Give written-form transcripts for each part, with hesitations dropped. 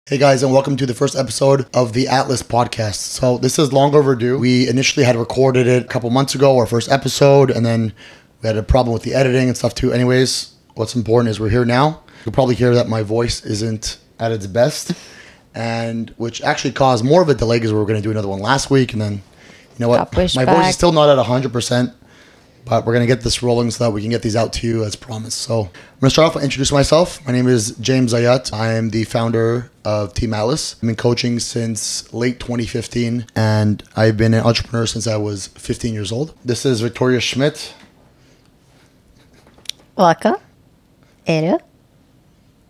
Hey guys, and welcome to the first episode of the Atlas podcast. So this is long overdue. We initially had recorded it a couple months ago, our first episode, and then we had a problem with the editing and stuff too. Anyways, what's important is we're here now. You'll probably hear that my voice isn't at its best, and which actually caused more of a delay because we were going to do another one last week, and then, you know what, my voice is still not at 100%. But we're going to get this rolling so that we can get these out to you as promised. So I'm going to start off and introduce myself. My name is James Ayotte. I am the founder of Team Atlas. I've been coaching since late 2015, and I've been an entrepreneur since I was 15 years old. This is Victoria Schmidt. Welcome. Hello.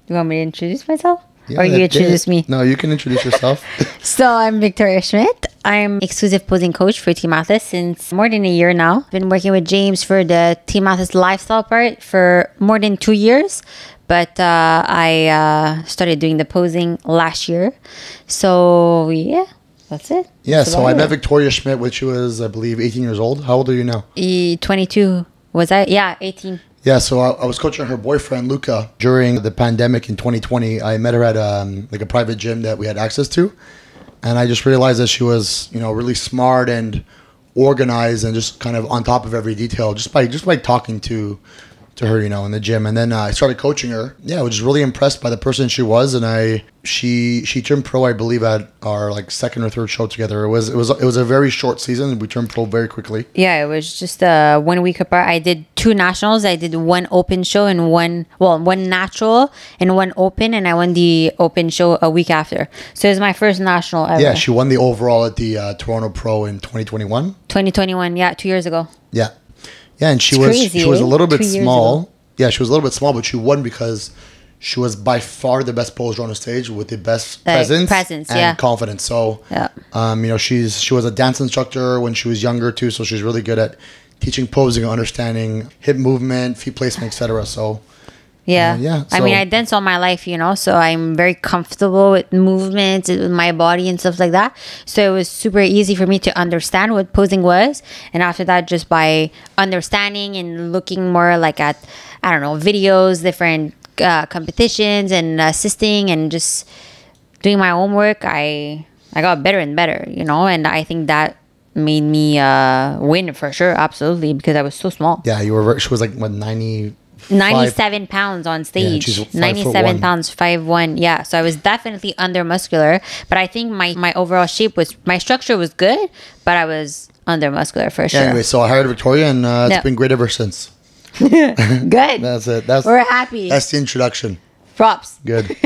You want me to introduce myself? Yeah, or you introduce me? No, you can introduce yourself. So I'm Victoria Schmidt. I'm exclusive posing coach for Team Atlas since more than a year now. I've been working with James for the Team Atlas lifestyle part for more than 2 years. But I started doing the posing last year. So yeah, that's it. Yeah, so I met Victoria Schmidt when she was, I believe, 18 years old. How old are you now? 22. Was I? Yeah, 18. Yeah, so I was coaching her boyfriend, Luca, during the pandemic in 2020. I met her at like a private gym that we had access to. And I just realized that she was, you know, really smart and organized and just kind of on top of every detail just by talking to her, you know, in the gym. And then I started coaching her. Yeah, I was just really impressed by the person she was. And she turned pro, I believe, at our like second or third show together. It was a very short season. We turned pro very quickly. Yeah, it was just 1 week apart. I did 2 nationals. I did one open show and one natural and one open, and I won the open show a week after. So it was my first national ever. Yeah, she won the overall at the Toronto Pro in 2021. 2021, yeah, 2 years ago. Yeah. Yeah, and she was a little bit small. Yeah, she was a little bit small, but she won because she was by far the best poser on the stage with the best presence and confidence. So, you know, she was a dance instructor when she was younger too, so she's really good at teaching posing, understanding hip movement, feet placement, etc. So. Yeah. I mean, I dance all my life, you know, so I'm very comfortable with movements, with my body and stuff like that. So it was super easy for me to understand what posing was. And after that, just by understanding and looking more like at, I don't know, videos, different competitions and assisting and just doing my homework, I got better and better, you know, and I think that made me win for sure. Absolutely. Because I was so small. Yeah, she was like, what, 97 pounds on stage. 97 pounds, 5'1". Yeah, so I was definitely under muscular, but I think my overall shape my structure was good, but I was under muscular for sure. Anyway, so I hired Victoria, and it's been great ever since. Good. That's it. We're happy. That's the introduction. Props. Good.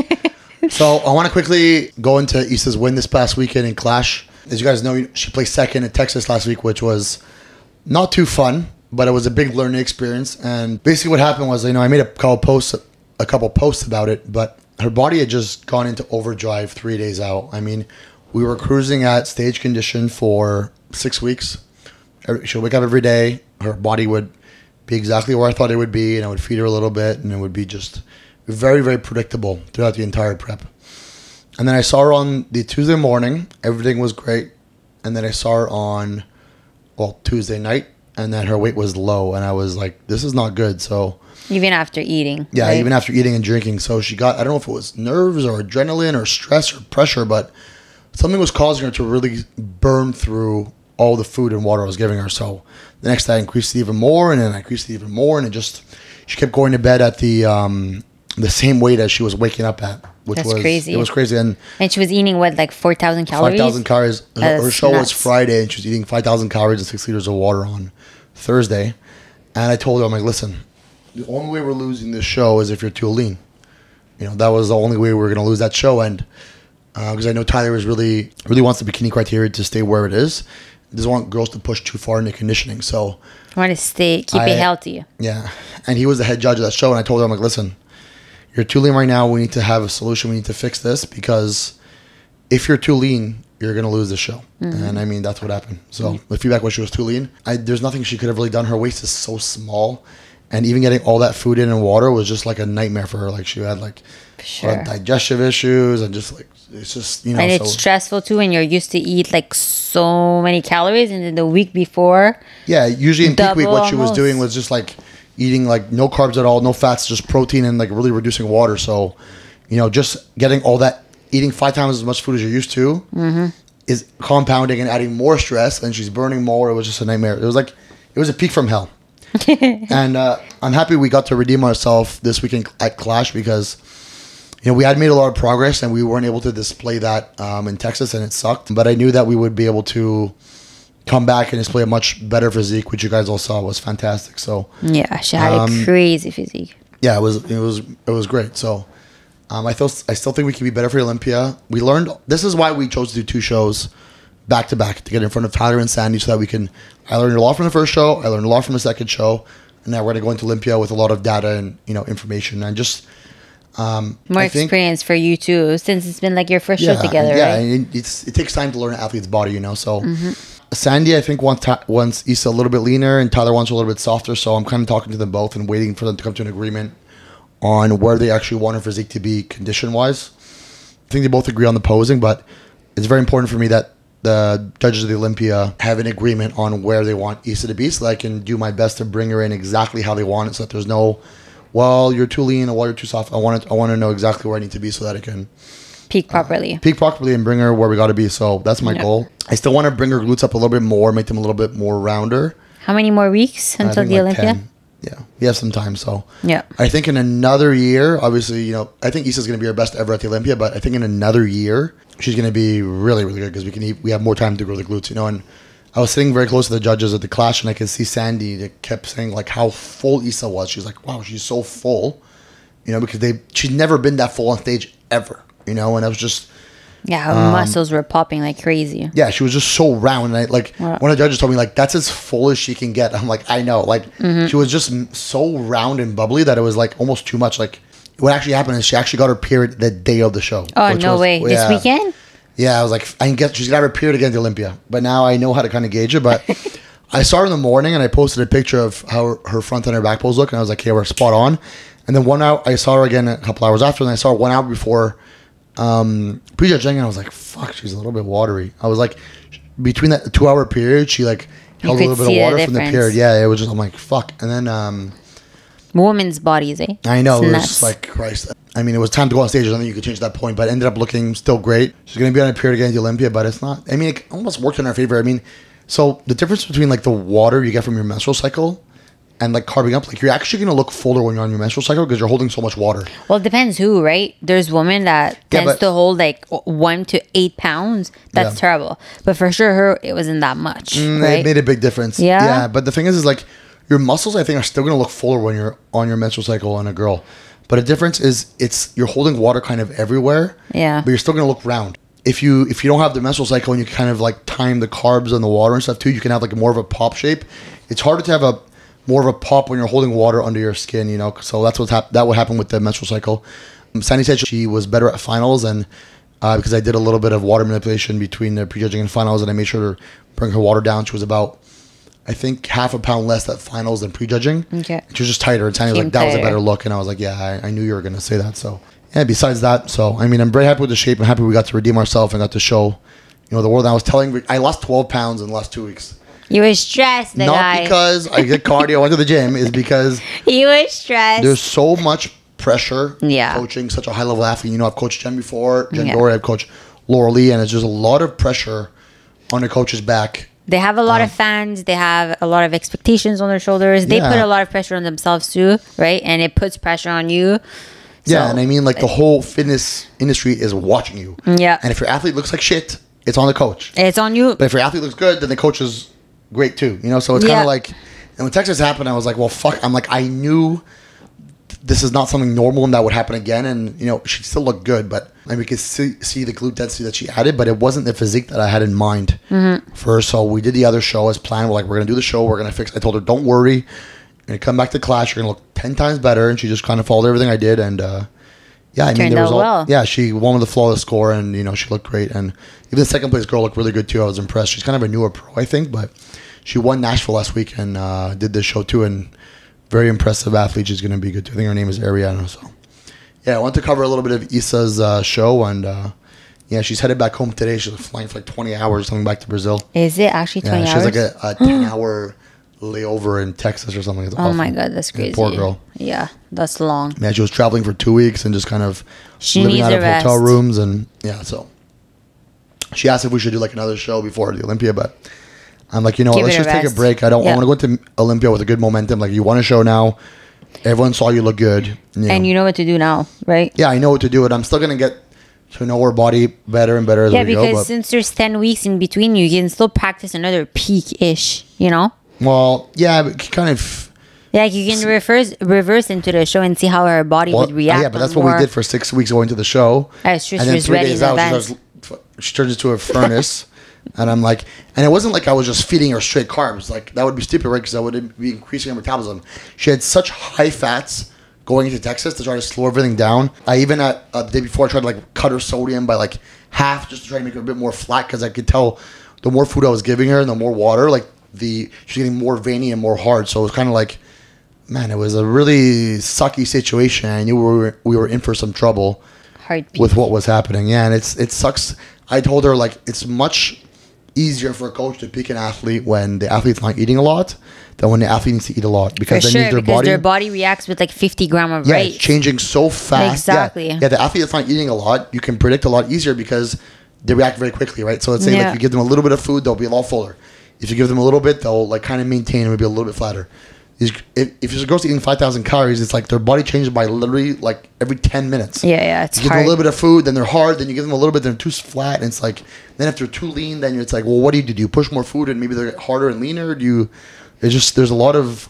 So I want to quickly go into Isa's win this past weekend in Klash. As you guys know, she placed second in Texas last week, which was not too fun. But it was a big learning experience, and basically what happened was, you know, I made a couple posts about it, but her body had just gone into overdrive 3 days out. I mean, we were cruising at stage condition for 6 weeks. She would wake up every day. Her body would be exactly where I thought it would be, and I would feed her a little bit, and it would be just very, very predictable throughout the entire prep. And then I saw her on the Tuesday morning. Everything was great. And then I saw her on, Tuesday night. And then her weight was low, and I was like, this is not good. So even after eating. Yeah, right? Even after eating and drinking. So she got, I don't know if it was nerves or adrenaline or stress or pressure, but something was causing her to really burn through all the food and water I was giving her. So the next day I increased it even more, and then I increased it even more, and she kept going to bed at the same weight as she was waking up at. That's crazy. It was crazy. And she was eating, what, like 4,000 calories? 5,000 calories. Her show was Friday, and she was eating 5,000 calories and 6 liters of water on Thursday. And I told her, I'm like, listen, the only way we're losing this show is if you're too lean. You know, that was the only way we were going to lose that show. And because I know Tyler really wants the bikini criteria to stay where it is. He doesn't want girls to push too far into conditioning. So I want to keep it healthy. Yeah. And he was the head judge of that show. And I told her, I'm like, listen, you're too lean right now. We need to have a solution. We need to fix this, because if you're too lean, you're going to lose the show. Mm-hmm. And I mean, that's what happened. So the feedback was she was too lean. There's nothing she could have really done. Her waist is so small. And even getting all that food in and water was just like a nightmare for her. Like she had like digestive issues and just like, it's just, you know. And it's stressful too when you're used to eat like so many calories. And then the week before. Yeah, usually in peak week, what she was doing was just like eating like no carbs at all, no fats, just protein and like really reducing water. So, you know, just getting all that eating 5 times as much food as you're used to is compounding and adding more stress, and she's burning more. It was just a nightmare. It was a peak from hell. And I'm happy we got to redeem ourselves this weekend at Klash because, we had made a lot of progress and we weren't able to display that in Texas, and it sucked. But I knew that we would be able to come back and display a much better physique, which you guys all saw was fantastic. So yeah, she had a crazy physique. Yeah, it was great. So I still think we can be better for Olympia. We learned, this is why we chose to do 2 shows back to back, to get in front of Tyler and Sandy so that I learned a lot from the first show, I learned a lot from the second show, and now we're going to go into Olympia with a lot of data and information and just more experience for you too, since it's been like your first show together, right? And it takes time to learn an athlete's body, so Sandy, I think, wants Isa a little bit leaner, and Tyler wants her a little bit softer. So I'm kind of talking to them both and waiting for them to come to an agreement on where they actually want her physique to be condition-wise. I think they both agree on the posing, but it's very important for me that the judges of the Olympia have an agreement on where they want Isa to be, so that I can do my best to bring her in exactly how they want it, so that there's no, well, you're too lean or well, you're too soft. I want to know exactly where I need to be so that I can peak properly and bring her where we got to be. So that's my goal. I still want to bring her glutes up a little bit more, make them a little bit more rounder. How many more weeks until the Olympia? 10. Yeah, we have some time. So yeah, I think in another year, obviously, I think Isa's going to be our best ever at the Olympia, but I think in another year she's going to be really, really good because we have more time to grow the glutes, And I was sitting very close to the judges at the Klash, and I could see Sandy that kept saying like how full Isa was. She's like, wow, she's so full, because she's never been that full on stage ever, and I was just. Yeah, her muscles were popping like crazy. Yeah, she was just so round. And one of the judges told me, that's as full as she can get. I'm like, I know. She was just so round and bubbly that it was almost too much. What actually happened is she actually got her period the day of the show. Oh, no way. This weekend? Yeah, I was like, I can guess she's got her period again at the Olympia. But now I know how to kind of gauge it. But I saw her in the morning and I posted a picture of how her front and her back pose look. And I was like, hey, we're spot on. And then I saw her again a couple hours after. And I saw her 1 hour before prejudging, and I was like, fuck, she's a little bit watery. I was like, between that 2-hour period, she held a little bit of water from the period. Yeah, it was just, I'm like, fuck. And then woman's bodies, eh? I know, it was just like, Christ. I mean, it was time to go on stage. I don't think you could change that point, but it ended up looking still great. She's going to be on a period again at the Olympia, but it's not, it almost worked in our favor. So the difference between the water you get from your menstrual cycle and carbing up, you're actually going to look fuller when you're on your menstrual cycle because you're holding so much water. Well, it depends who, right? There's women that tends to hold 1 to 8 pounds. That's terrible. But for sure, it wasn't that much. Right? It made a big difference. Yeah. But the thing is your muscles, I think, are still going to look fuller when you're on your menstrual cycle on a girl. But the difference is you're holding water kind of everywhere. Yeah. But you're still going to look round. If you don't have the menstrual cycle and you kind of time the carbs and the water and stuff too, you can have more of a pop shape. It's harder to have more of a pop when you're holding water under your skin, So that's that would happen with the menstrual cycle. Sandy said she was better at finals, and because I did a little bit of water manipulation between the prejudging and finals, and I made sure to bring her water down. She was about, I think, half a pound less at finals than prejudging. Okay. She was just tighter, and Sandy was like, that was a better look, and I was like, yeah, I knew you were going to say that. So yeah, besides that, I'm very happy with the shape. I'm happy we got to redeem ourselves and got to show, the world. And I lost 12 pounds in the last 2 weeks. You were stressed, Not because I did cardio, I went to the gym. Is because you were stressed. There's so much pressure coaching such a high-level athlete. I've coached Jen before, Jen Dory, I've coached Laura Lee, and it's just a lot of pressure on the coach's back. They have a lot of fans. They have a lot of expectations on their shoulders. They put a lot of pressure on themselves too, right? And it puts pressure on you. Yeah, and the whole fitness industry is watching you. Yeah. And if your athlete looks like shit, it's on the coach. It's on you. But if your athlete looks good, then the coach is great too, so it's kind of and when Texas happened, I was like, well, fuck. I'm like, I knew this is not something normal and that would happen again, and she still looked good, but we could see the glute density that she added, but it wasn't the physique that I had in mind for her. So we did the other show as planned. We're gonna do the show, we're gonna fix. I told her, don't worry, you're gonna come back to Klash, you're gonna look 10 times better, and she just kind of followed everything I did, and there was she won with a flawless score, and she looked great, and even the second place girl looked really good too. I was impressed. She's kind of a newer pro, I think, but she won Nashville last week and did this show too, and very impressive athlete. She's going to be good too. I think her name is Ariana. So I want to cover a little bit of Isa's show, and she's headed back home today. She's flying for 20 hours, coming back to Brazil. Is it actually 20 hours? She has a 10-hour layover in Texas or something. It's oh my God, that's crazy. Poor girl. Yeah, that's long. Yeah, she was traveling for 2 weeks and just kind of she living needs out of rest. hotel rooms. And yeah, so she asked if we should do like another show before the Olympia, but I'm like, you know what, let's just take a break. I want to go into Olympia with a good momentum. Like, you want a show now. Everyone saw you look good. And you know what to do now, right? Yeah, I know what to do. And I'm still going to get to know her body better and better as we go. Yeah, because since there's 10 weeks in between, you can still practice another peak-ish, you know? Well, yeah, but kind of... Yeah, like you can reverse into the show and see how her body would react. Yeah, but that's what we did for 6 weeks going to the show. It's true, and then 3 days out, she turned into a furnace. And I'm like, and it wasn't like I was just feeding her straight carbs. Like, that would be stupid, right? Because I would be increasing her metabolism. She had such high fats going into Texas to try to slow everything down. I even, the day before, I tried to like cut her sodium by like half just to try to make her a bit more flat, because I could tell the more food I was giving her and the more water, like she's getting more veiny and more hard. So it was kind of like, man, it was a really sucky situation. I knew we were in for some trouble with what was happening. Yeah, and it sucks. I told her, like, it's much easier for a coach to pick an athlete when the athlete's not eating a lot than when the athlete needs to eat a lot, because their body reacts with like 50 grams of rice. It's changing so fast. Exactly. Yeah, the athlete that's not eating a lot, you can predict a lot easier because they react very quickly, right? So let's say like you give them a little bit of food, they'll be a lot fuller. If you give them a little bit, they'll like kind of maintain and maybe a little bit flatter. If your girl's eating 5,000 calories, it's like their body changes by literally like every 10 minutes. Yeah, it's hard. You give them a little bit of food, then they're hard. Then you give them a little bit, they're too flat. And it's like, then if they're too lean, then it's like, well, what do you do? Do you push more food and maybe they're harder and leaner? There's a lot of...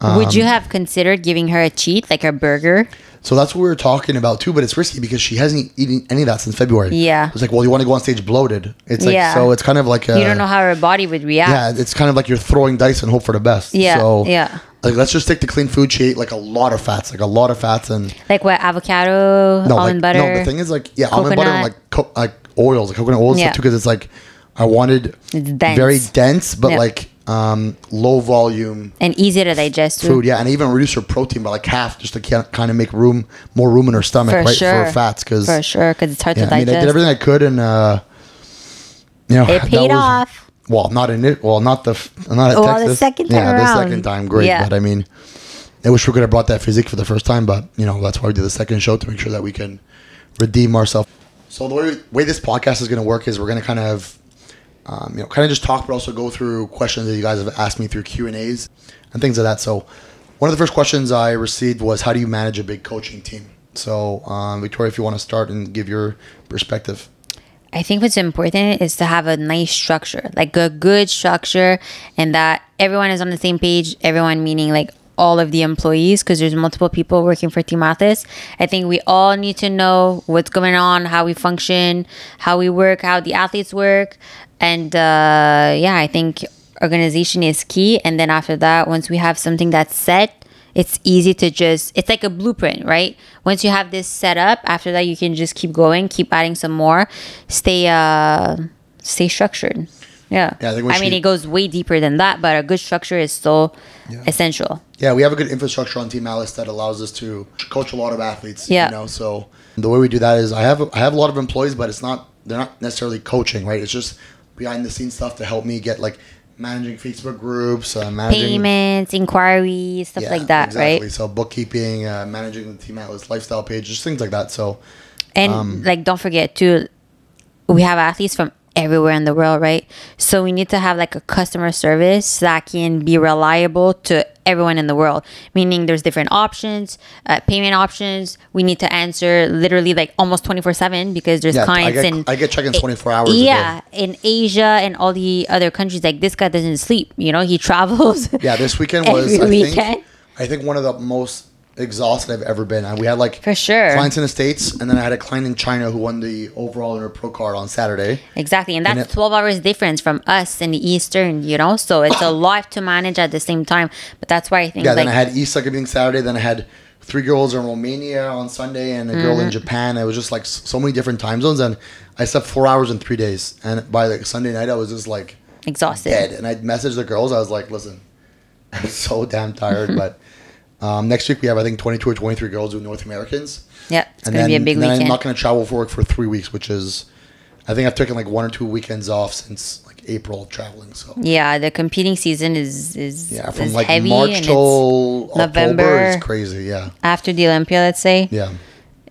Would you have considered giving her a cheat, like a burger? So that's what we were talking about too, but it's risky because she hasn't eaten any of that since February. Yeah. It's like, well, you want to go on stage bloated. It's like, so it's kind of like... you don't know how her body would react. Yeah, it's kind of like you're throwing dice and hope for the best. Yeah, so, yeah. Like, let's just stick to clean food. She ate like a lot of fats and... Like what, avocado, almond butter? No, the thing is like, almond butter and like oils, like coconut oils too, because it's like, I wanted very dense, but like low volume. And easy to digest food, and I even reduced her protein by like half just to kind of make more room in her stomach, for fats. For sure, because it's hard to digest. I mean, I did everything I could, and it paid off. Well, not at Texas. The second time around. The second time, great. Yeah. But I mean, I wish we could have brought that physique for the first time, but that's why we did the second show, to make sure that we can redeem ourselves. So the way this podcast is going to work is we're going to kind of just talk, but also go through questions that you guys have asked me through Q&As and things like that. So one of the first questions I received was, how do you manage a big coaching team? So Victoria, if you want to start and give your perspective. I think what's important is to have a nice structure, like a good structure, and that everyone is on the same page. Everyone meaning like all of the employees, because there's multiple people working for Team Athletes. I think we all need to know what's going on, how we function, how we work, how the athletes work. And I think organization is key. And then after that, once we have something that's set, it's easy to it's like a blueprint, right? Once you have this set up, after that, you can just keep going, keep adding some more, stay structured. Yeah. I mean, it goes way deeper than that, but a good structure is still essential. Yeah, we have a good infrastructure on Team Alice that allows us to coach a lot of athletes. Yeah. So the way we do that is I have a lot of employees, but they're not necessarily coaching, right? It's just behind the scenes stuff to help me get like managing Facebook groups, managing payments, inquiries, stuff like that, exactly. Right? So bookkeeping, managing the Team Atlas lifestyle page, just things like that. So, and don't forget too, we have athletes from everywhere in the world, right? So we need to have like a customer service that can be reliable to everyone in the world, meaning there's different options, payment options. We need to answer literally like almost 24/7 because there's clients I get check-ins 24 hours a day. In Asia and all the other countries. Like, this guy doesn't sleep, he travels. Yeah, this weekend was I think one of the most exhausted I've ever been. And we had for sure clients in the States, and then I had a client in China who won the overall in her pro card on Saturday. Exactly, and that's 12 hours difference from us in the Eastern, so it's a lot to manage at the same time. But that's why I think then I had Isa coming Saturday, then I had 3 girls in Romania on Sunday and a girl in Japan. It was just like so many different time zones, and I slept 4 hours in 3 days, and by like Sunday night I was just like exhausted, dead. And I messaged the girls, I was like, listen, I'm so damn tired. But next week we have, I think, 22 or 23 girls with North Americans. Yeah, it's going to be a big weekend. I'm not going to travel for work for 3 weeks, which is I think I've taken like 1 or 2 weekends off since like April of traveling. So yeah, the competing season is from is like heavy, March and till it's November. October is crazy. Yeah, after the Olympia, let's say.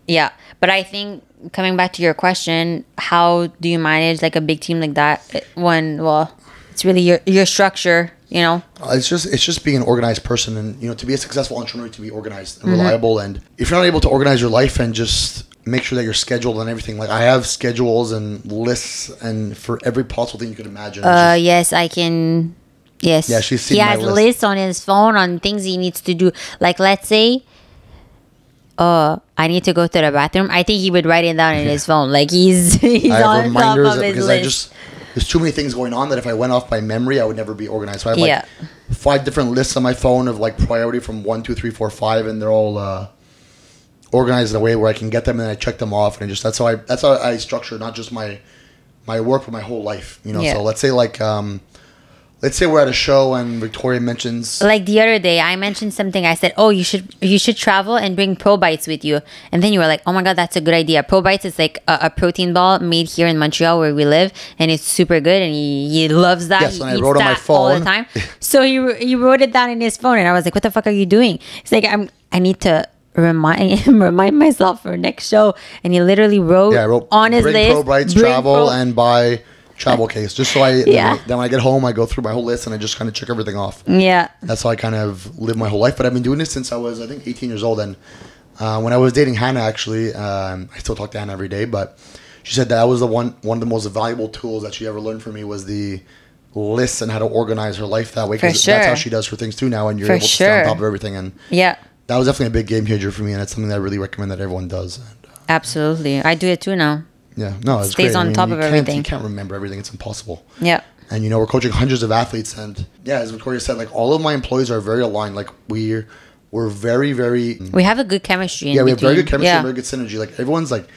Yeah. But I think coming back to your question, how do you manage like a big team like that when it's really your structure, you know? It's just being an organized person, and you know, to be a successful entrepreneur, to be organized and reliable. And if you're not able to organize your life and just make sure that you're scheduled and everything, like I have schedules and lists and for every possible thing you could imagine. Yes, I can. Yes. Yeah, she's seen he my has list. lists on his phone on things he needs to do. Like let's say, I need to go to the bathroom. I think he would write it down in his phone. Like he's I have on top reminders of his because list. There's too many things going on that if I went off by memory, I would never be organized. So I have like 5 different lists on my phone of like priority from 1, 2, 3, 4, 5, and they're all organized in a way where I can get them and I check them off, and that's how I structure not just my work but my whole life. You know, so let's say we're at a show and Victoria mentions, like the other day I mentioned something. I said, oh, you should travel and bring Pro Bites with you, and then you were like, oh my god, that's a good idea. Pro Bites is like a protein ball made here in Montreal where we live, and it's super good, and he loves that. Yes, he and I eats wrote on my that all phone the time. So he wrote it down in his phone, and I was like, what the fuck are you doing? He's like, I need to remind myself for next show, and he literally wrote on his list, Pro Bites, travel, and buy travel case, just so then when I get home I go through my whole list and I just kind of check everything off. That's how I kind of live my whole life. But I've been doing this since I was, I think, 18 years old. And when I was dating Hannah, actually, I still talk to Hannah every day, but she said that was one of the most valuable tools that she ever learned from me was the lists and how to organize her life that way, because that's how she does her things too now, and you're able to stay on top of everything. And that was definitely a big game changer for me, and it's something that I really recommend that everyone does. And, absolutely, I do it too now. Yeah, no, it's stays great. on top of everything. You can't remember everything; it's impossible. Yeah, and you know, we're coaching hundreds of athletes, and as Victoria said, like all of my employees are very aligned. Like we're very, very. We have a good chemistry. Yeah, we have very good chemistry, and very good synergy. Like everyone's like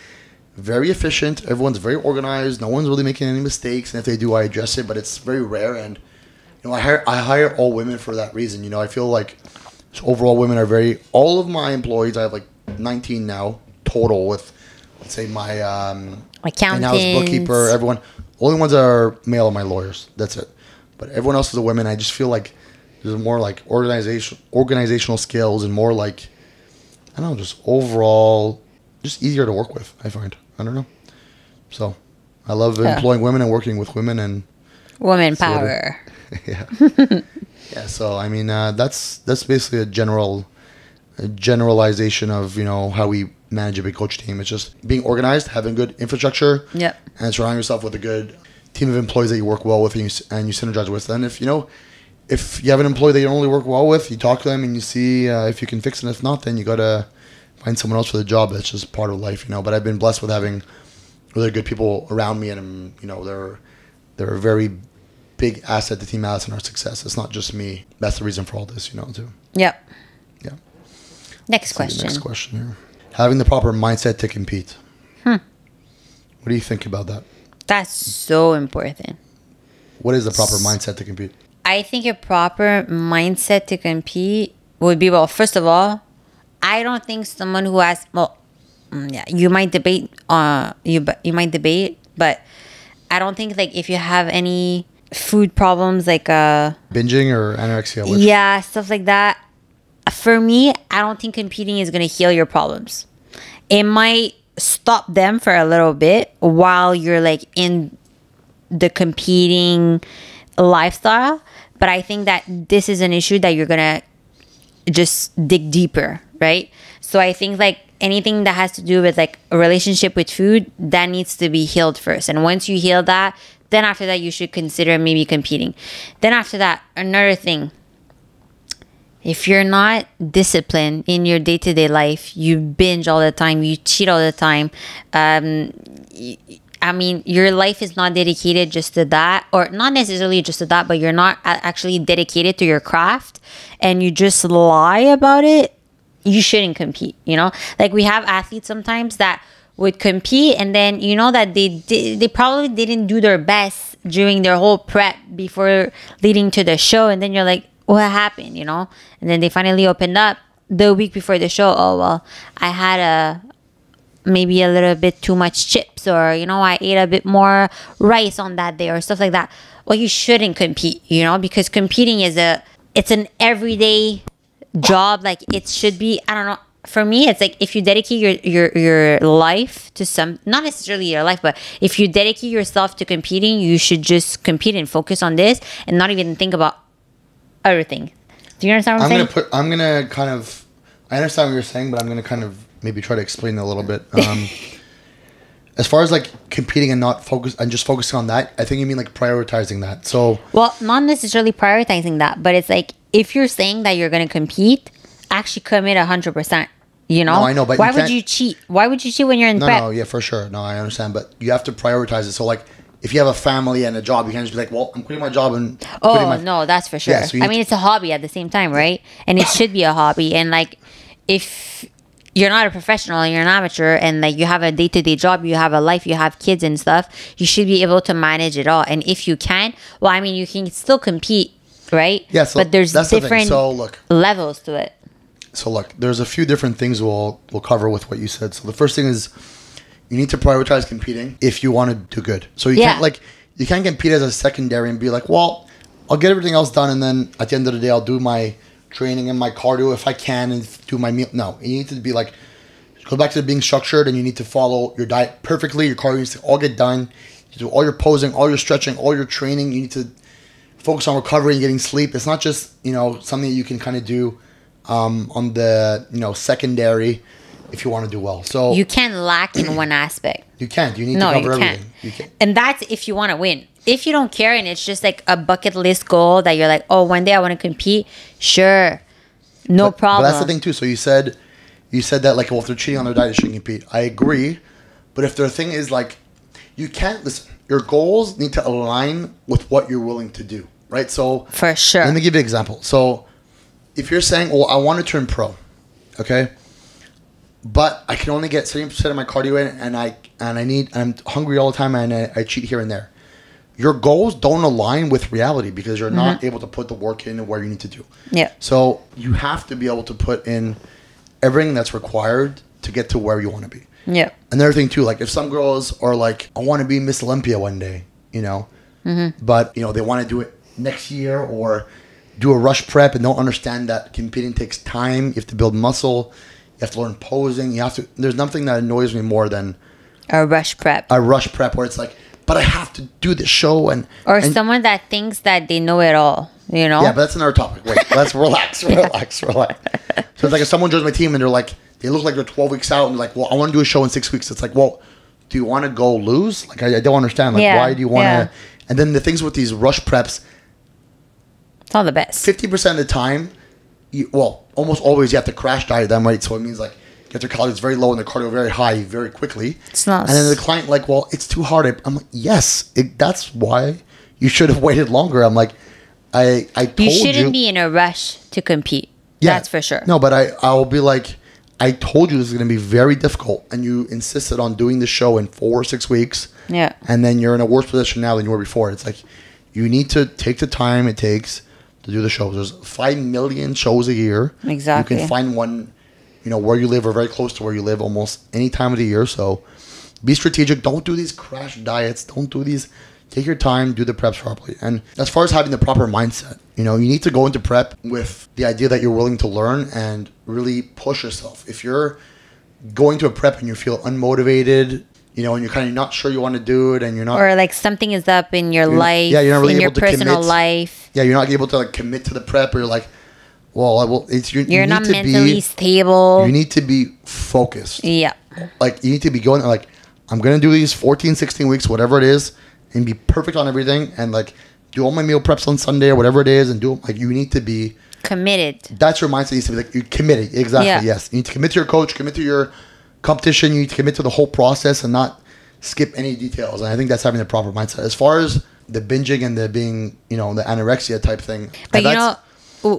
very efficient. Everyone's very organized. No one's really making any mistakes, and if they do, I address it. But it's very rare, and you know, I hire all women for that reason. You know, I feel like overall women are very. All of my employees, I have like 19 now total with. Let's say my accountants, in-house bookkeeper, everyone. Only ones that are male are my lawyers. That's it. But everyone else is a woman. I just feel like there's more like organizational skills and more like, I don't know, just overall, just easier to work with, I find. I don't know. So I love employing women and working with women and woman power. Yeah. So I mean, that's basically a generalization of, you know, how we manage a big coach team. It's just being organized, having good infrastructure, and surrounding yourself with a good team of employees that you work well with and you synergize with. And if you have an employee that you don't really work well with, you talk to them and you see if you can fix it. If not, then you gotta find someone else for the job. That's just part of life, you know. But I've been blessed with having really good people around me, and you know, they're a very big asset to Team Alice and our success. It's not just me. That's the reason for all this, you know, too. Yeah. Next question here. Having the proper mindset to compete. What do you think about that? That's so important. What is the proper mindset to compete? I think a proper mindset to compete would be, well, first of all, I don't think someone who has, you might debate, you might debate, but I don't think like if you have any food problems like binging or anorexia. Stuff like that. For me, I don't think competing is going to heal your problems. It might stop them for a little bit while you're like in the competing lifestyle. But I think that this is an issue that you're going to just dig deeper, right? So I think like anything that has to do with like a relationship with food, that needs to be healed first. And once you heal that, then after that, you should consider maybe competing. Then after that, another thing. If you're not disciplined in your day-to-day life, you binge all the time, you cheat all the time. I mean, your life is not dedicated just to that, or not necessarily just to that, but you're not actually dedicated to your craft, and you just lie about it, you shouldn't compete, you know? Like we have athletes sometimes that would compete, and then you know that they probably didn't do their best during their whole prep before leading to the show, and then you're like, what happened, you know? And then they finally opened up the week before the show. Oh, well, I had maybe a little bit too much chips, or I ate a bit more rice on that day, or stuff like that. Well, you shouldn't compete, because competing it's an everyday job. Like, it should be, I don't know, for me it's like, if you dedicate your life to not necessarily your life, but if you dedicate yourself to competing, you should just compete and focus on this and not even think about everything. Do you understand what I'm saying? I'm gonna kind of, I understand what you're saying, but I'm gonna kind of maybe try to explain it a little bit. As far as like competing and not focus and just focusing on that, I think you mean like prioritizing that. So, well, not necessarily prioritizing that, but it's like, if you're saying that you're going to compete, actually commit 100%. No, I know, but why would you cheat? Why would you cheat when you're in prep? No, yeah, for sure. No, I understand, but you have to prioritize it. So, like, if you have a family and a job, you can't just be like, well, I'm quitting my job and no, that's for sure. Yeah, so it's a hobby at the same time, right? And it should be a hobby. And like, if you're not a professional and you're an amateur, and like you have a day-to-day job, you have a life, you have kids and stuff, you should be able to manage it all. And if you can, well, I mean, you can still compete, right? Yeah, so but there's different levels to it. So look, there's a few different things we'll cover with what you said. So the first thing is, you need to prioritize competing if you want to do good. So you can't compete as a secondary and be like, well, I'll get everything else done, and then at the end of the day, I'll do my training and my cardio if I can, and do my meal. No, you need to be like, go back to being structured, and you need to follow your diet perfectly. Your cardio needs to all get done. You do all your posing, all your stretching, all your training. You need to focus on recovery and getting sleep. It's not just something that you can kind of do on the secondary if you want to do well. So you can't lack in one aspect. You can't. You need to cover everything. You can't. And that's if you want to win. If you don't care and it's just like a bucket list goal that you're like, oh, one day I want to compete, sure, no problem. But that's the thing too. So you said that, like, well, if they're cheating on their diet, they shouldn't compete. I agree, but if their thing is like, you can't listen. Your goals need to align with what you're willing to do, right? So for sure. Let me give you an example. So if you're saying, well, I want to turn pro, okay, but I can only get 70% of my cardio in, and I'm hungry all the time, and I cheat here and there. Your goals don't align with reality because you're not able to put the work in where you need to do. Yeah. So you have to be able to put in everything that's required to get to where you want to be. Yeah. Another thing too, like if some girls are like, I want to be Miss Olympia one day, but they want to do it next year, or do a rush prep and don't understand that competing takes time. You have to build muscle. You have to learn posing. There's nothing that annoys me more than a rush prep. Where it's like, but I have to do this show and someone that thinks that they know it all, Yeah, but that's another topic. Wait, let's relax. So it's like if someone joins my team and they're like, they look like they're 12 weeks out and they're like, well, I want to do a show in 6 weeks. It's like, well, do you want to go lose? Like, I don't understand. Like, why do you want to? And then the things with these rush preps, it's not the best. 50% of the time, almost always you have to crash diet them, right? So it means like, get their calories very low and their cardio very high very quickly. It's not. And then the client like, well, it's too hard. I'm like, yes, that's why you should have waited longer. I'm like, I told you. You shouldn't be in a rush to compete. Yeah, that's for sure. No, but I'll be like, I told you this is going to be very difficult, and you insisted on doing the show in 4 or 6 weeks. Yeah. And then you're in a worse position now than you were before. It's like, you need to take the time it takes to do the shows. There's 5 million shows a year. Exactly. You can find one, where you live or very close to where you live almost any time of the year. So be strategic. Don't do these crash diets. Don't do these. Take your time. Do the preps properly. And as far as having the proper mindset, you need to go into prep with the idea that you're willing to learn and really push yourself. If you're going to a prep and you feel unmotivated, and you're kind of not sure you want to do it, and you're not, or like something is up in your life, you're not really in able your to personal commit. life. Yeah, you're not able to like commit to the prep, or you're like, well, you're not mentally stable. You need to be focused. Yeah. Like, you need to be going like, I'm going to do these 14, 16 weeks, whatever it is, and be perfect on everything, and like do all my meal preps on Sunday or whatever it is, and do like, you need to be committed. That's your mindset. Needs to be like, you're committed. Exactly. Yeah. Yes. You need to commit to your coach, commit to your competition. You need to commit to the whole process and not skip any details. And I think that's having the proper mindset. As far as the binging and the being, the anorexia type thing. But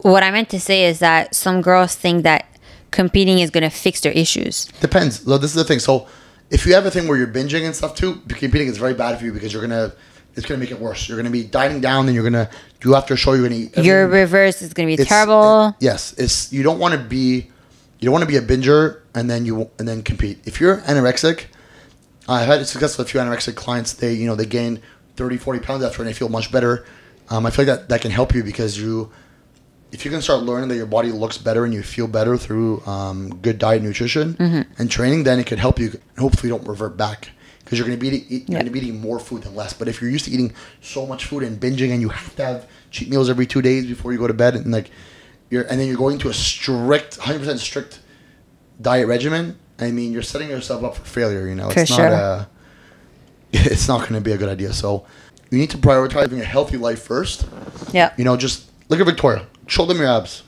what I meant to say is that some girls think that competing is going to fix their issues. Depends. This is the thing. So if you have a thing where you're binging and stuff too, competing is very bad for you because it's going to make it worse. You're going to be dieting down, and you're going to do after a show. You're going to your reverse is going to be terrible. Yes. You don't want to be a binger and then compete. If you're anorexic, I've had success with a few anorexic clients. They gain 30, 40 pounds after, and they feel much better. I feel like that can help you because if you can start learning that your body looks better and you feel better through good diet, nutrition, and training, then it could help you. And hopefully, you don't revert back because you're going to be eating more food than less. But if you're used to eating so much food and binging, and you have to have cheat meals every 2 days before you go to bed, and then you're going to a strict, 100% strict diet regimen, I mean, you're setting yourself up for failure. It's not going to be a good idea. So you need to prioritize living a healthy life first. Yeah. Just look at Victoria. Show them your abs.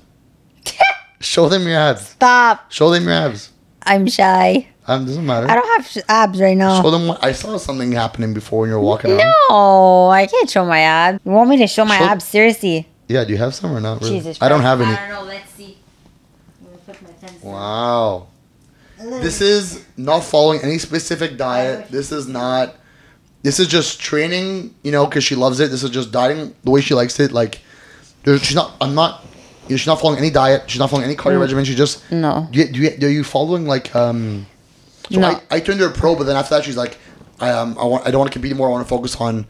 Show them your abs. Stop. Show them your abs. I'm shy. Doesn't matter. I don't have abs right now. Show them. I saw something happening before when you were walking out. No, I can't show my abs. You want me to show my abs? Seriously. Yeah, do you have some or not? Really? Jesus Christ. I don't have any. I don't know. Let's see. I'm gonna put my fence down. Wow. This is not following any specific diet. This is just training, because she loves it. This is just dieting the way she likes it. Like, she's not following any diet. She's not following any cardio regimen. She just... No. Are you following, like... No. I turned her pro, but then after that, she's like, I don't want to compete anymore. I want to focus on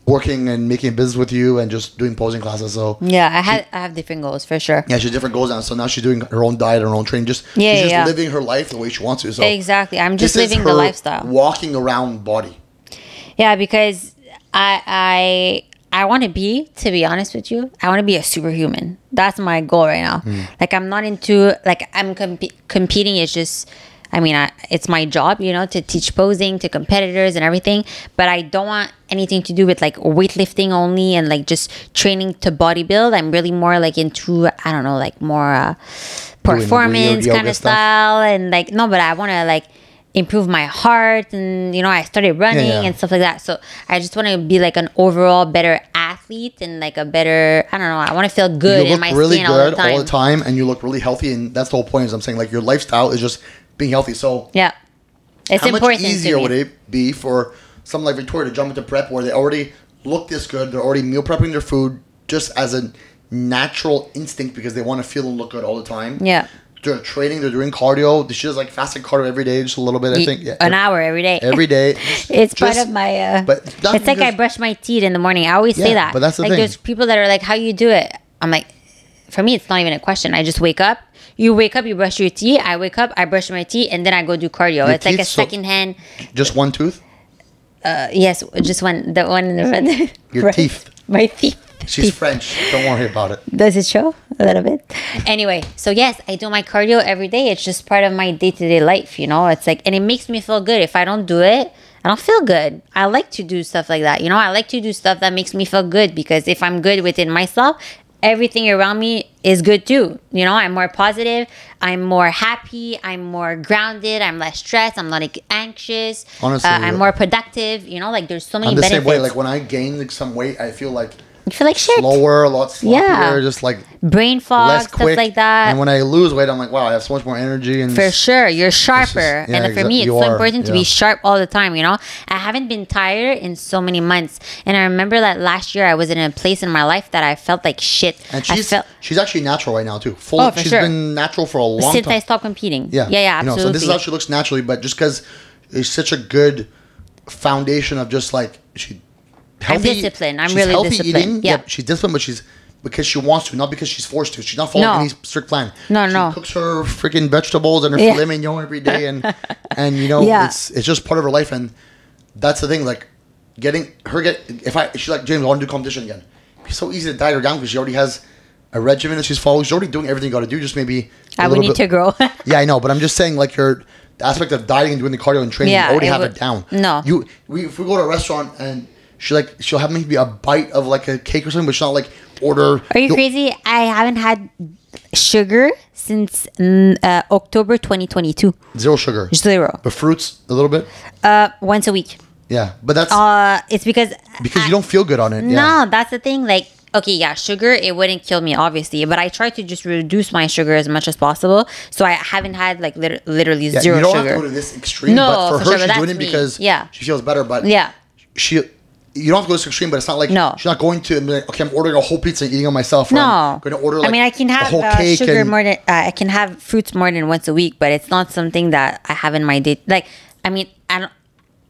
working and making a business with you and just doing posing classes. So yeah, I have different goals for sure. Yeah, she has different goals now. So now she's doing her own diet, her own training. She's just living her life the way she wants to. So exactly, I'm just living the lifestyle. Walking around body. Yeah, because I want to be honest with you, I want to be a superhuman. That's my goal right now. Like, I'm not into, like, I'm competing. It's just, I mean, it's my job, to teach posing to competitors and everything. But I don't want anything to do with, like, weightlifting only and, like, just training to bodybuild. I'm really more, like, into, I don't know, like, more performance kind of style. And, like, no, but I want to, like, improve my heart. And, I started running and stuff like that. So I just want to be, like, an overall better athlete and, like, a better, I don't know, I want to feel good in my skin all the time. And you look really healthy. And that's the whole point, is I'm saying, like, your lifestyle is just being healthy. So yeah, it's important. How much easier would it be for someone like Victoria to jump into prep where they already look this good, they're already meal prepping their food just as a natural instinct because they want to feel and look good all the time. Yeah, they're training, they're doing cardio. She does, like, fasted cardio every day, just a little bit. I think an hour every day. Every day. It's part of my. But it's like I brush my teeth in the morning. I always say that. But that's the thing. There's people that are like, "How you do it?" I'm like, for me, it's not even a question. I just wake up. You wake up, you brush your teeth. I wake up, I brush my teeth, and then I go do cardio. It's like a secondhand. Just one tooth? Yes, just one. The one in the front. Your teeth. My teeth. She's French. Don't worry about it. Does it show a little bit? Anyway, so yes, I do my cardio every day. It's just part of my day-to-day life, It's like, and it makes me feel good. If I don't do it, I don't feel good. I like to do stuff like that. I like to do stuff that makes me feel good, because if I'm good within myself, everything around me is good too. I'm more positive. I'm more happy. I'm more grounded. I'm less stressed. I'm not anxious. Honestly, I'm more productive. Like, there's so many benefits. I'm the same way. Like, when I gain, like, some weight, I feel like you feel like shit. Slower, a lot sloppier, just like brain fog, less quick, stuff like that. And when I lose weight, I'm like, wow, I have so much more energy. And for sure, you're sharper. And for me, it's so important to be sharp all the time. I haven't been tired in so many months. And I remember that last year I was in a place in my life that I felt like shit. And she's actually natural right now too. She's been natural for a long time. Since I stopped competing. Yeah, absolutely. So this is how she looks naturally, but just because it's such a good foundation of just like healthy, I'm disciplined. I'm really healthy disciplined. Eating. Yeah, she's disciplined, but because she wants to, not because she's forced to. She's not following any strict plan. No. She cooks her freaking vegetables and her filet mignon every day, and it's just part of her life. And that's the thing. Like, she's like, James, I want to do competition again. It's so easy to diet her down because she already has a regimen that she's following. She's already doing everything you got to do. Just maybe we need to grow. Yeah, I know, but I'm just saying, like, the aspect of dieting and doing the cardio and training, you already have it down. No, if we go to a restaurant and she'll have maybe a bite of, like, a cake or something, but she'll not, like, order. Are you crazy? I haven't had sugar since October 2022. Zero sugar. Zero. But fruits a little bit. Once a week. Yeah, but that's it's because you don't feel good on it. No, that's the thing. Like, okay, yeah, sugar, it wouldn't kill me, obviously, but I try to just reduce my sugar as much as possible. So I haven't had, like, literally zero sugar. You don't have to go to this extreme, but for her, she's doing it because she feels better. But you don't have to go to this extreme, but it's not like she's not going to be like, okay, I'm ordering a whole pizza and eating it myself. Or I'm going to order like I can have a whole cake sugar more than I can have fruits more than once a week, but it's not something that I have in my day. Like, I mean, I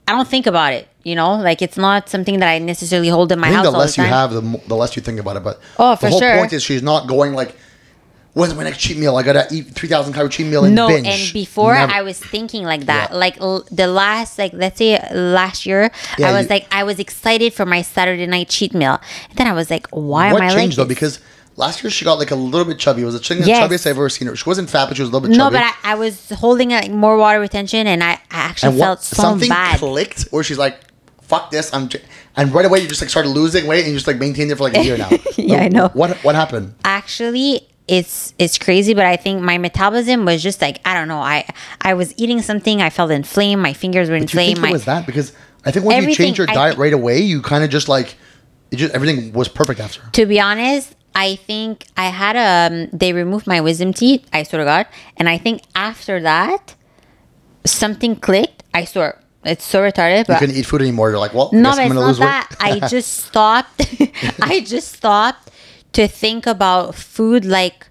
don't think about it. You know, like it's not something that I necessarily hold in my house. The less you have, the less you think about it. But the whole point is she's not going like, when's my next cheat meal? I gotta eat 3,000 calorie cheat meal and binge. And before I was thinking like that. Yeah. Like the last, like let's say last year, I was excited for my Saturday night cheat meal. And then I was like, why am I like this? What changed though? Because last year she got like a little bit chubby. It was the chubbiest I've ever seen her. She wasn't fat, but she was a little bit chubby. No, but I was holding more water retention, and I actually felt so something bad. Something clicked where she's like, fuck this, and right away you just like started losing weight and you just like maintained it for like a year now. I know. What happened? Actually, it's crazy, but I think my metabolism was just like, I don't know. I was eating something, I felt inflamed, my fingers were inflamed. You think it was that? Because I think when you change your diet right away, you kind of just like, everything was perfect after. To be honest, I think I had they removed my wisdom teeth, I swear to God. And I think after that, something clicked, I swear. It's so retarded. But you couldn't eat food anymore. You're like, well, no, but it's not that. I just stopped. I just stopped to think about food like,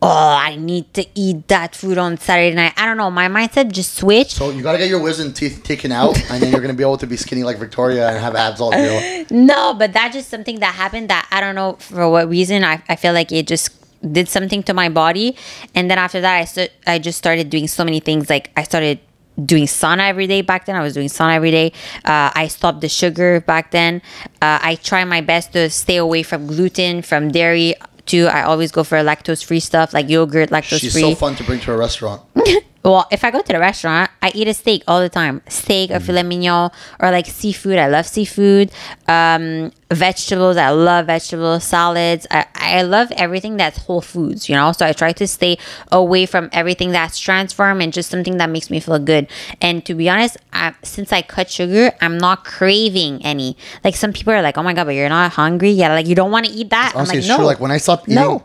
oh, I need to eat that food on Saturday night. I don't know. My mindset just switched. So you got to get your wisdom teeth taken out, and then you're going to be able to be skinny like Victoria and have abs all day. No, but that's just something that happened that I don't know for what reason. I feel like it just did something to my body. And then after that, I just started doing so many things. Like I started doing sauna every day back then. I was doing sauna every day. I stopped the sugar back then. I try my best to stay away from gluten, from dairy too. I always go for lactose-free stuff like yogurt, lactose-free. She's so fun to bring to a restaurant. Well, if I go to the restaurant, I eat a steak all the time. Steak, a filet mignon, or like seafood. I love seafood. Vegetables. I love vegetables. Salads. I love everything that's whole foods, you know? So I try to stay away from everything that's transformed and just something that makes me feel good. And to be honest, since I cut sugar, I'm not craving any. Like some people are like, oh my God, but you're not hungry? Yeah, like you don't want to eat that? Honestly, I'm like, it's true. Like when I stopped eating...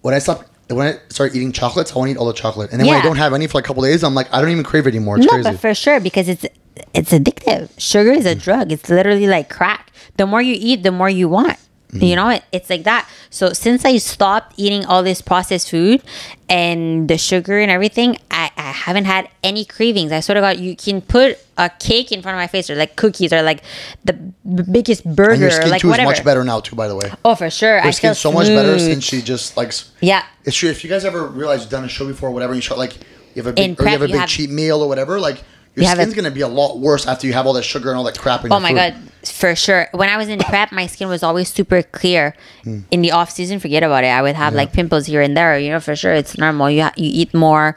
When I start eating chocolates, I want to eat all the chocolate. And then when I don't have any for like a couple of days, I'm like, I don't even crave it anymore. It's crazy. But for sure, because it's addictive. Sugar is a drug. It's literally like crack. The more you eat, the more you want. You know, it's like that. So since I stopped eating all this processed food and the sugar and everything, I haven't had any cravings. I sort of got, you can put a cake in front of my face or like cookies or like the biggest burger. And your skin like too whatever. is much better now too, by the way. Oh, for sure. Your skin's so much better since she just like... Yeah. It's true. If you guys ever realize you've done a show before or whatever, you start like, you have a big cheat meal or whatever, like... Your skin's going to be a lot worse after you have all that sugar and all that crap in your food. Oh my God, for sure. When I was in prep, my skin was always super clear. In the off season, forget about it. I would have like pimples here and there. You know, for sure, it's normal. You eat more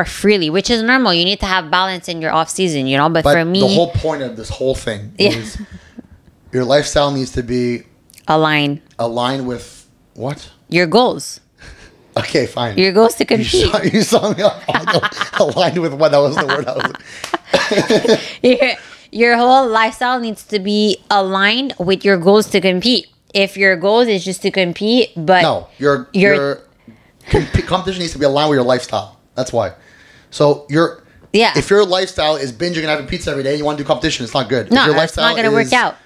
freely, which is normal. You need to have balance in your off season, you know. But for me, the whole point of this whole thing is your lifestyle needs to be aligned with what? Your goals. Okay, fine. Your goals to compete. You saw me aligned with what? That was the word I was. Your whole lifestyle needs to be aligned with your goals to compete. If your goals is just to compete, but no, your competition needs to be aligned with your lifestyle. That's why. So if your lifestyle is binging and having pizza every day, and you want to do competition, it's not good. No, if your it's not going to work out.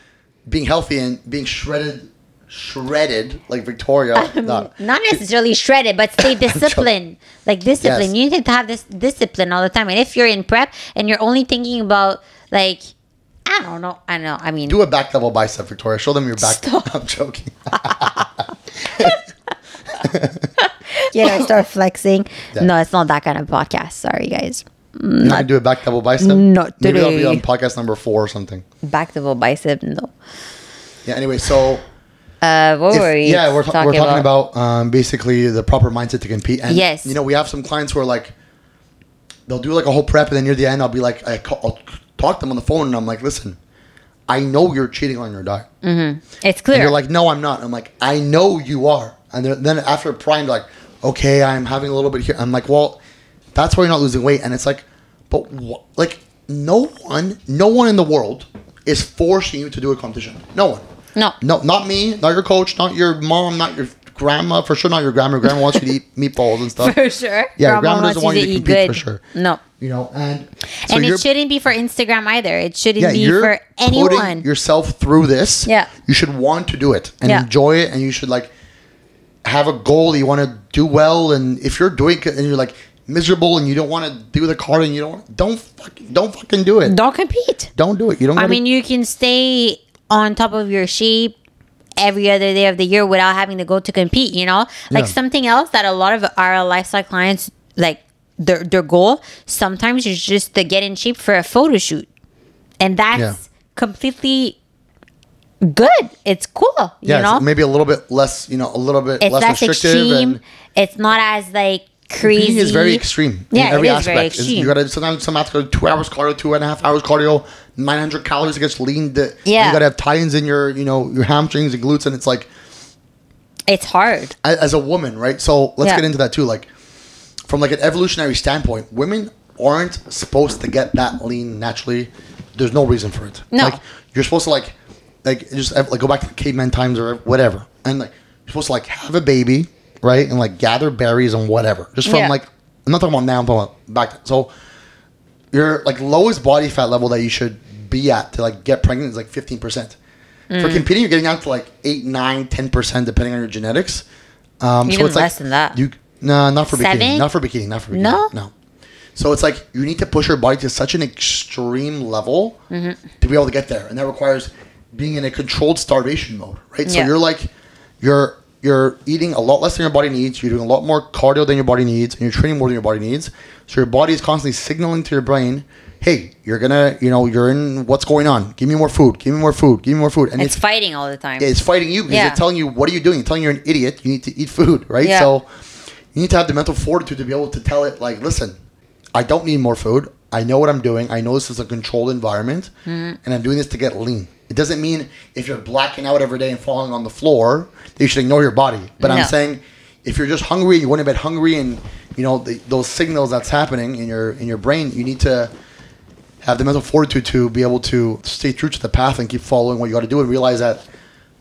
Being healthy and being shredded like Victoria. Not necessarily shredded, but stay disciplined. Like discipline. Yes. You need to have this discipline all the time. And if you're in prep and you're only thinking about like, I don't know. I mean, do a back double bicep, Victoria. Show them your back. Stop. I'm joking. Start flexing. Yeah. No, it's not that kind of podcast. Sorry, guys. You want to do a back double bicep? Not today. Maybe that'll be on podcast number 4 or something. Back double bicep, no. Yeah. Anyway, so. What were we? Yeah, we're talking about basically the proper mindset to compete. And, yes. You know, we have some clients who are like, they'll do like a whole prep, and then near the end, I'll be like, I'll talk to them on the phone, and I'm like, listen, I know you're cheating on your diet. It's clear. And they're like, no, I'm not. I'm like, I know you are. And then after prime, like, okay, I'm having a little bit here. I'm like, well, that's why you're not losing weight. And it's like, but like, no one in the world is forcing you to do a competition. No one. No, not me, not your coach, not your mom, not your grandma. For sure, not your grandma. Your grandma wants you to eat meatballs and stuff. For sure. Yeah, grandma doesn't want you to compete for sure. No. And it shouldn't be for Instagram either. It shouldn't be for anyone. Putting yourself through this. Yeah. You should want to do it and enjoy it, and you should like have a goal that you want to do well. And if you're doing it and you're like miserable and you don't want to do the cardio and don't fucking do it. Don't compete. Don't do it. You can stay on top of your shape every other day of the year without having to go to compete, something else that a lot of our lifestyle clients like their goal sometimes is just to get in shape for a photo shoot, and that's completely good. It's cool. It's maybe a little bit less, a little bit it's less restrictive. Extreme. It's not as like crazy. Competing is very extreme in every aspect. You gotta sometimes some athletes go 2 hours cardio, 2.5 hours cardio, 900 calories against lean. You gotta have tie-ins in your your hamstrings and glutes, and it's like it's hard as a woman, right? So let's get into that too. Like from like an evolutionary standpoint, women aren't supposed to get that lean naturally. There's no reason for it. No, like you're supposed to like just like go back to the caveman times or whatever, and like you're supposed to like have a baby, right, and like gather berries and whatever. Just from like I'm not talking about now, I'm talking about back then. So your like lowest body fat level that you should be at to like get pregnant is like 15%. For competing, you're getting out to like 8, 9, 10% depending on your genetics. Even so it's less than that. No, not for 7? bikini. Not for bikini. No. So it's like you need to push your body to such an extreme level to be able to get there, and that requires being in a controlled starvation mode, right? So you're like you're eating a lot less than your body needs. You're doing a lot more cardio than your body needs, and you're training more than your body needs. So your body is constantly signaling to your brain, "Hey, you're gonna, you're in. What's going on? Give me more food. Give me more food. Give me more food." And it's fighting all the time. It's fighting you because it's telling you, "What are you doing?" It's telling you you're an idiot. You need to eat food, right? Yeah. So you need to have the mental fortitude to be able to tell it, like, "Listen, I don't need more food. I know what I'm doing. I know this is a controlled environment, and I'm doing this to get lean." It doesn't mean if you're blacking out every day and falling on the floor that you should ignore your body. But I'm saying if you're just hungry, you went to bed hungry, and those signals that's happening in your brain, you need to have the mental fortitude to be able to stay true to the path and keep following what you got to do, and realize that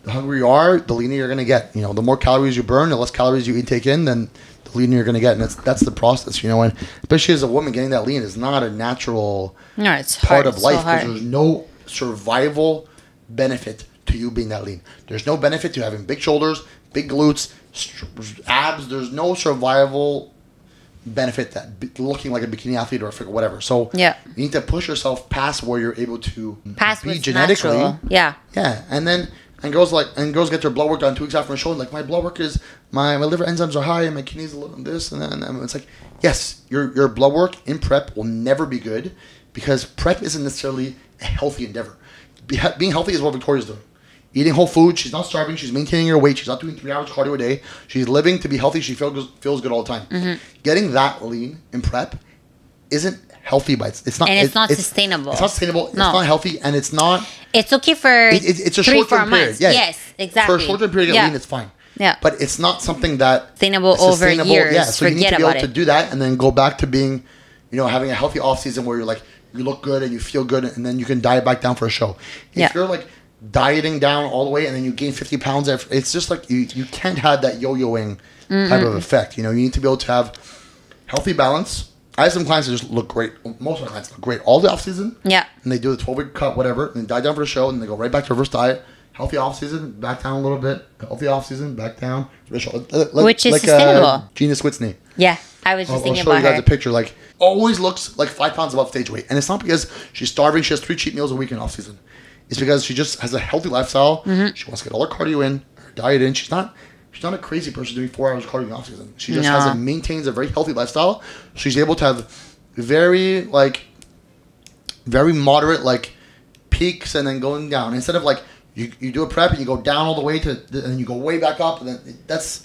the hungrier you are, the leaner you're going to get. The more calories you burn, the less calories you intake in, then the leaner you're going to get, and that's the process. And especially as a woman, getting that lean is not a natural it's part hard. of life, so hard. because there's no survival benefit to you being that lean. There's no benefit to having big shoulders, big glutes, abs. There's no survival benefit that looking like a bikini athlete or whatever. So you need to push yourself past where you're able to be genetically natural. And girls get their blood work done 2 weeks after a show, and like, my blood work is my liver enzymes are high and my kidneys a little this and then it's like, yes, your blood work in prep will never be good, because prep isn't necessarily a healthy endeavor. Being healthy is what Victoria's doing. Eating whole food, she's not starving, she's maintaining her weight, she's not doing 3 hours cardio a day, she's living to be healthy, she feels good all the time. Getting that lean in prep isn't healthy, but it's not sustainable. It's not sustainable. It's not healthy, and it's not. It's okay for it's a short-term period. Yeah. Yes, exactly. For a short-term period, lean, it's fine. Yeah, but it's not something that sustainable over years. Yeah, so you need to be able to do that, and then go back to being, having a healthy off season where you're like, you look good and you feel good, and then you can diet back down for a show. If you're like dieting down all the way and then you gain 50 pounds, it's just like you can't have that yo-yoing type of effect. You need to be able to have healthy balance. I have some clients that just look great. Most of my clients look great all the off season. Yeah. And they do the 12-week cut, whatever, and diet down for the show, and they go right back to reverse diet. Healthy off season, back down a little bit. Healthy off season, back down. Which is sustainable. Gina Switsney. Yeah, I was just thinking about her. I'll show you guys a picture. Like, always looks like 5 pounds above stage weight, and it's not because she's starving. She has 3 cheat meals a week in off season. It's because she just has a healthy lifestyle. She wants to get all her cardio in, her diet in. She's not a crazy person doing 4 hours cardio in off season. She just maintains a very healthy lifestyle. She's able to have very moderate peaks and then going down, instead of you do a prep and you go down all the way and then you go way back up, and then that's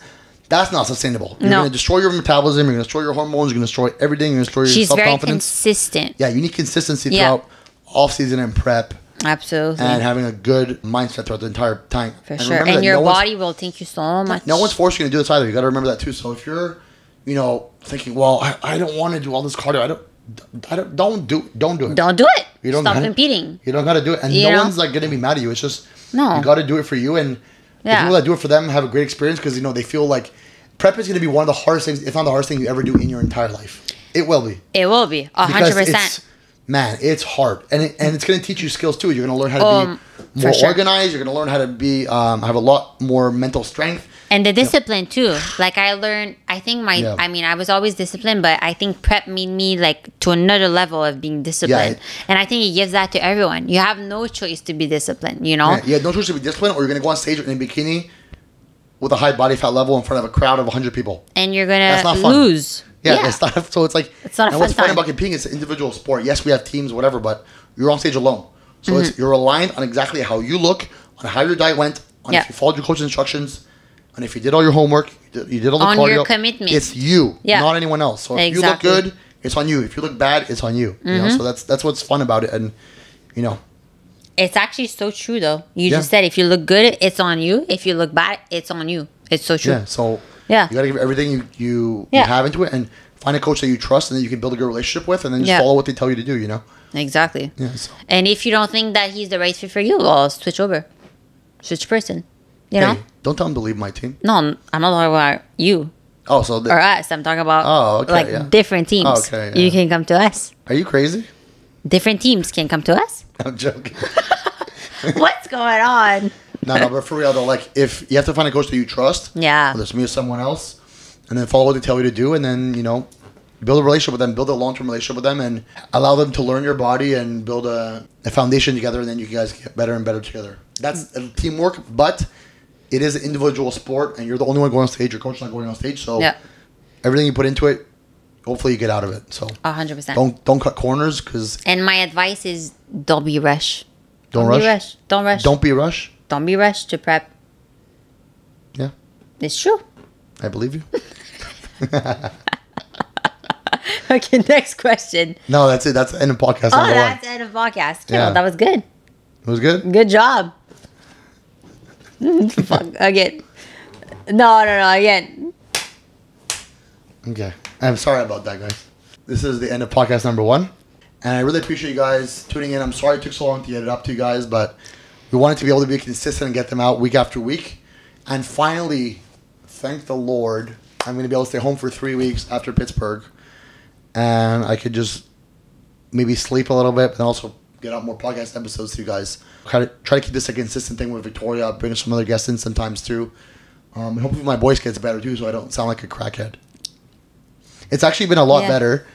not sustainable. You're going to destroy your metabolism. You're going to destroy your hormones. You're going to destroy everything. You're going to destroy your self-confidence. She's very consistent. Yeah, you need consistency throughout off season and prep. Absolutely. And having a good mindset throughout the entire time. For sure. And your body will thank you so much. No one's forcing you to do this either. You got to remember that too. So if you're, thinking, well, I don't want to do all this cardio. Don't do it. Don't do it. Stop competing. You don't got to do it. And no one's going to be mad at you. It's just, you got to do it for you. And the people that do it for them have a great experience, because, they feel like prep is going to be one of the hardest things, if not the hardest thing you ever do in your entire life. It will be. It will be 100%. Man, it's hard, and it's going to teach you skills too. You're going to learn how to be more organized. You're going to learn how to be have a lot more mental strength. And the discipline too. Like I learned, I think I mean, I was always disciplined, but I think prep made me like to another level of being disciplined. And I think it gives that to everyone. You have no choice to be disciplined, you know? Yeah, you have no choice to be disciplined, or you're going to go on stage in a bikini with a high body fat level in front of a crowd of 100 people. And you're going to lose. Yeah, it's not. So it's like, it's not. And what's fun about competing? It's an individual sport. Yes, we have teams, whatever, but you're on stage alone. So you're aligned on exactly how you look, on how your diet went, on if you followed your coach's instructions, and if you did all your homework, you did all the cardio. On your commitment. It's you, not anyone else. So if you look good, it's on you. If you look bad, it's on you. You know, so that's what's fun about it, and you know. It's actually so true, though. You just said if you look good, it's on you. If you look bad, it's on you. It's so true. Yeah. So you got to give everything you have into it, and find a coach that you trust and that you can build a good relationship with, and then just follow what they tell you to do, you know? Exactly. Yeah, so. And if you don't think that he's the right fit for you, well, switch over. Switch person. You know? Don't tell him to leave my team. No, I'm not talking about you. Oh, so... or us. I'm talking about different teams. Oh, okay, You can come to us. Are you crazy? Different teams can come to us. I'm joking. What's going on? No, but for real, though, like, if you have to find a coach that you trust, whether it's me or someone else, and then follow what they tell you to do, and then, you know, build a relationship with them, build a long-term relationship with them, and allow them to learn your body and build a foundation together, and then you guys get better and better together. That's teamwork, but it is an individual sport, and you're the only one going on stage. Your coach is not going on stage, so everything you put into it, hopefully you get out of it. So 100%. Don't cut corners, because... And my advice is don't be rush. Don't rush? Be rush. Don't rush. Don't be rush? Don't be rushed to prep. Yeah. It's true. I believe you. Okay, next question. No, that's it. That's the end of podcast number one. That's the end of podcast. Yeah, that was good. It was good? Good job. Fuck, again. No, again. Okay. I'm sorry about that, guys. This is the end of podcast number one. And I really appreciate you guys tuning in. I'm sorry it took so long to get it up to you guys, but we wanted to be able to be consistent and get them out week after week. And finally, thank the Lord, I'm going to be able to stay home for 3 weeks after Pittsburgh. And I could just maybe sleep a little bit, but then also get out more podcast episodes to you guys. Try to keep this a consistent thing with Victoria. Bring some other guests in sometimes too. And hopefully my voice gets better too, so I don't sound like a crackhead. It's actually been a lot better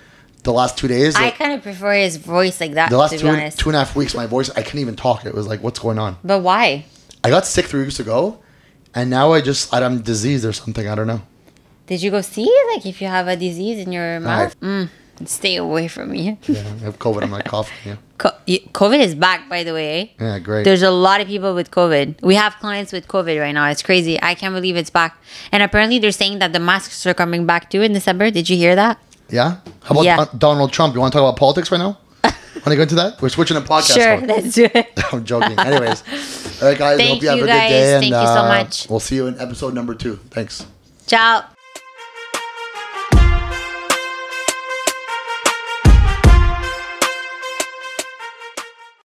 the last 2 days. I kind of prefer his voice like that, the last to be honest. 2.5 weeks, my voice, I couldn't even talk. It was like, what's going on? But why? I got sick 3 weeks ago, and now I'm diseased or something. I don't know. Did you go see, like, if you have a disease in your mouth? Stay away from me. Yeah, I have COVID. I'm like coughing. Yeah. COVID is back, by the way. Yeah, great. There's a lot of people with COVID. We have clients with COVID right now. It's crazy. I can't believe it's back. And apparently they're saying that the masks are coming back too in December. Did you hear that? Yeah? How about Donald Trump? You want to talk about politics right now? Want to go into that? We're switching to podcast. Sure, let's do it. I'm joking. Anyways. All right, guys. I hope you have a good day. Thank you so much. We'll see you in episode number 2. Thanks. Ciao.